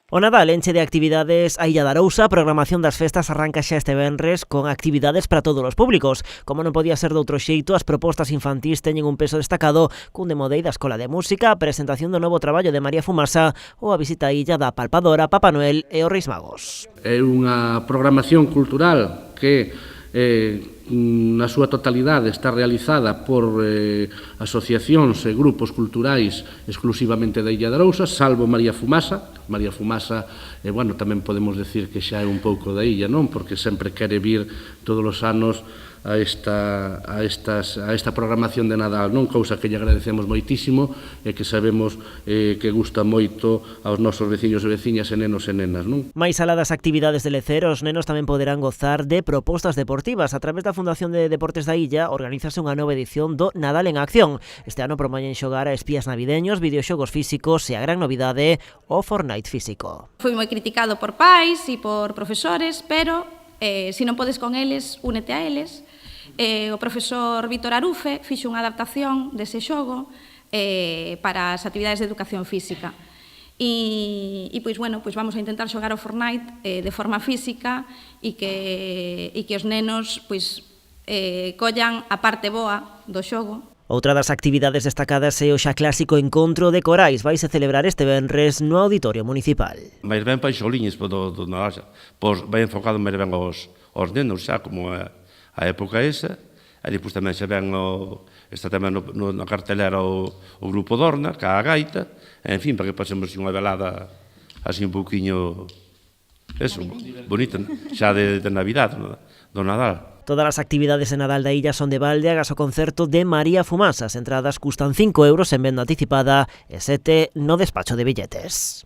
O Nadal enche de actividades a Illa de Arousa. A programación das festas arranca xa este venres con actividades para todos os públicos. Como non podía ser de outro xeito, as propostas infantís teñen un peso destacado cun de Modei da Escola de Música, a presentación do novo traballo de María Fumasa ou a visita a Illa da Palpadora, Papá Noel e os Reis Magos. É unha programación cultural que na súa totalidade está realizada por asociacións e grupos culturais exclusivamente da Illa de Arousa, salvo María Fumasa. María Fumasa, tamén podemos decir que xa é un pouco da illa, non? Porque sempre quere vir todos os anos a esta programación de Nadal, non? Cousa que lle agradecemos moitísimo e que sabemos que gusta moito aos nosos veciños e veciñas e nenos e nenas, non? Mais alá das actividades de lecer, os nenos tamén poderán gozar de propostas deportivas. A través da Fundación de Deportes da Illa organízase unha nova edición do Nadal en Acción. Este ano promoñen xogar a espías navideños, videoxogos físicos e a gran novidade, o Fortnite físico. Foi moi criticado por pais e por profesores, pero se non podes con eles, únete a eles. O profesor Víctor Arufe fixo unha adaptación dese xogo para as actividades de educación física. E vamos a intentar xogar o Fortnite de forma física e que os nenos collan a parte boa do xogo. Outra das actividades destacadas é o xa clásico encontro de corais. Vaise celebrar este venres no Auditorio Municipal. Mais ben para xoliñes do Nadal, pois vai enfocado máis ben aos nenos, xa como a época esa, e depois tamén xa ven está tamén na cartelera o grupo Dorna, que a gaita, en fin, para que pasemos unha velada así un pouquiño, bonita, xa de Navidad, do Nadal. Todas as actividades de Nadal da Illa son de balde agás o concerto de María Fumasa. As entradas custan 5 € en venda anticipada e 7 no despacho de billetes.